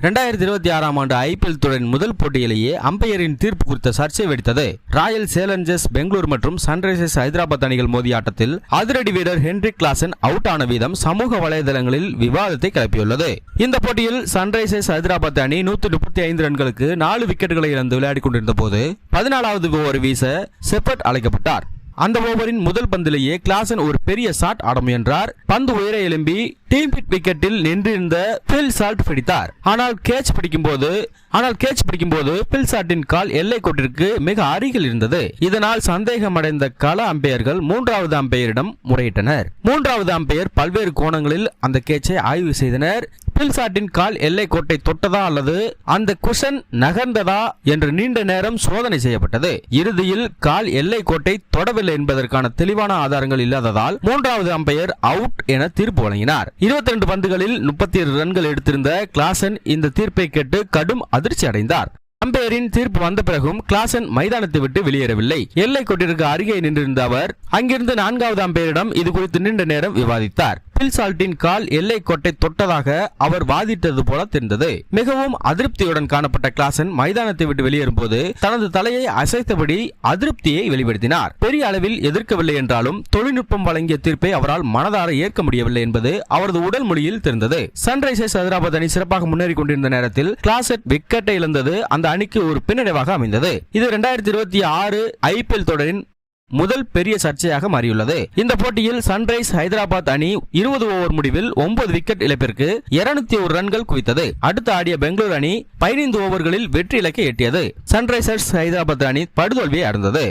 2026 ஆண்டு IPL தொடரின் முதல் போட்டியிலேயே அம்பையரின் தீர்ப்பு குறித்த சர்ச்சை வெடித்தது. ராயல் சேலஞ்சர்ஸ் பெங்களூர் மற்றும் சன்ரைசர்ஸ் ஹைதராபாத் அணிகள் மோதிய ஆட்டத்தில் அதிரடி வீரர் ஹென்ரிக் கிளாசன் அவுட் ஆன வீதம் சமூக வலைதளங்களில் விவாதத்தை கிளப்பியுள்ளது. இந்த போட்டியில் சன்ரைசர்ஸ் ஹைதராபாத் அணி 135 ரன்களுக்கு 4 விக்கெட்டுகளை இழந்து விளையாடிக் கொண்டிருந்த போது 14வது ஓவர் வீச செப்பர்ட் அழைக்கப்பட்டார். அந்த ஓவரின் முதல் பந்திலேயே கிளாசன் ஒரு பெரிய ஷாட் ஆட முயன்றார். பந்து உயர எழும்பி டீம் ஹிட் விக்கெட்டில் நின்றிருந்த பில் சால்ட் பிடித்தார். ஆனால் கேட்ச் பிடிக்கும் போது பில் சால்ட்டின் கால் எல்லை கோட்டிற்கு மிக அருகில் இருந்தது. இதனால் சந்தேகமடைந்த கள அம்பையர்கள் 3வது அம்பையரிடம் முறையிட்டனர். 3வது அம்பையர் பல்வேறு கோணங்களில் அந்த கேட்சை ஆய்வு செய்தனர். பில் சால்ட்டின் கால் எல்லை கோட்டை தொட்டதா அல்லது அந்த குஷன் நகர்ந்ததா என்று நீண்ட நேரம் சோதனை செய்யப்பட்டது. இறுதியில் கால் எல்லை கோட்டை தொடவில்லை என்பதற்கான தெளிவான ஆதாரங்கள் இல்லாததால் 3வது அம்பையர் அவுட் என தீர்ப்பு வழங்கினார். 22 பந்துகளில் 37 ரன்கள் எடுத்திருந்த கிளாசன் இந்த தீர்ப்பை கேட்டு கடும் அதிர்ச்சி அடைந்தார். அம்பையரின் தீர்ப்பு வந்த பிறகும் கிளாசன் மைதானத்தை விட்டு வெளியேறவில்லை. எல்லை கோட்டிற்கு அருகே நின்றிருந்த அவர் அங்கிருந்து 4வது அம்பையரிடம் இது குறித்து நீண்ட நேரம் விவாதித்தார். பில் சால்ட்டின் கால் எல்லை கோட்டை தொட்டதாக அவர் வாதிட்டது போல தெரிந்தது. மிகவும் அதிருப்தியுடன் காணப்பட்ட கிளாசன் மைதானத்தை விட்டு வெளியேறும் போது தனது தலையை அசைத்தபடி அதிருப்தியை வெளிப்படுத்தினார். பெரிய அளவில் எதிர்க்கவில்லை என்றாலும் தொழில்நுட்பம் வழங்கிய தீர்ப்பை அவரால் மனதார ஏற்க முடியவில்லை என்பது அவரது உடல் மொழியில் தெரிந்தது. சன்ரைசர்ஸ் ஹைதராபாத் அணி சிறப்பாக முன்னேறி கொண்டிருந்த நேரத்தில் கிளாசன் விக்கெட்டை இழந்தது அந்த அணிக்கு ஒரு பின்னடைவாக அமைந்தது. இது 2026 IPL தொடரின் முதல் பெரிய சர்ச்சையாக மாறியுள்ளது. இந்த போட்டியில் சன்ரைஸ் ஹைதராபாத் அணி 20 ஓவர் முடிவில் 9 விக்கெட் இழப்பிற்கு 201 ரன்கள் குவித்தது. அடுத்து ஆடிய பெங்களூர் அணி 15 ஓவர்களில் வெற்றி இலக்கை எட்டியது. சன்ரைசர்ஸ் ஹைதராபாத் அணி படுதோல்வியை அடைந்தது.